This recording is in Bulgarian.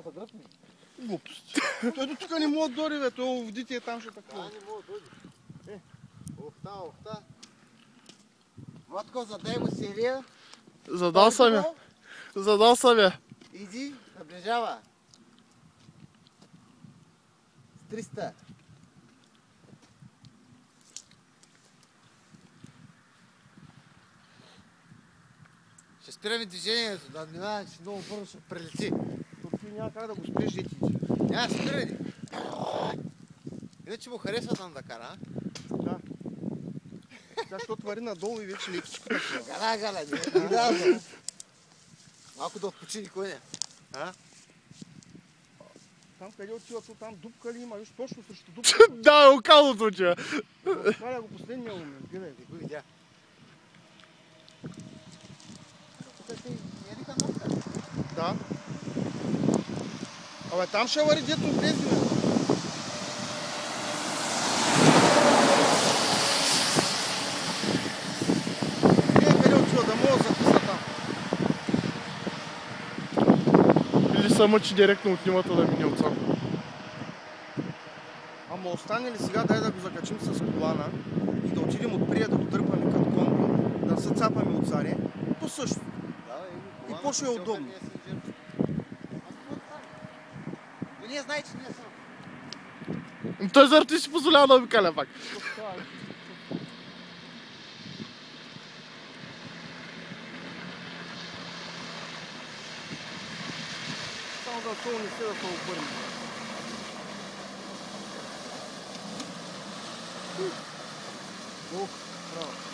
да дръпне. Глупост. Той до тук не мога да дори, бе. Той водите е там, ще така. Не мога да дойде. Охта. Владко, задай му серия. Задал съм я. Иди, наближава. С 300. Ще спираме движението, да внимаваме, че много бързо ще прелети. Ти няма как да го спреш, дети. Няма спиране. Иначе му харесва там да кара, Да. Защото вари надолу и вече лекичко такова. Гала. Малко да отпочини коня. Там къде отива, там дупка ли има? Виж точно срещу дупка. Да, окалото отива. Халя го последния момент. Гледай. Не го видя. Тук си не вика нощта. Да. Абе там ще вари дето влезе, бе. Къде отива да мога да записа там? Или се мъчи директно от нимата да мине отсам. Ама остане ли сега, дай да го закачим с колана и да отидем отприя да го дърпаме като комбо, да се цапаме отзади, то също. И по-ще е удобно. Но ние знае, че не е сам. Той заради си позволява да обикаля пак. Само да това не се да се обърне. Ох, браво.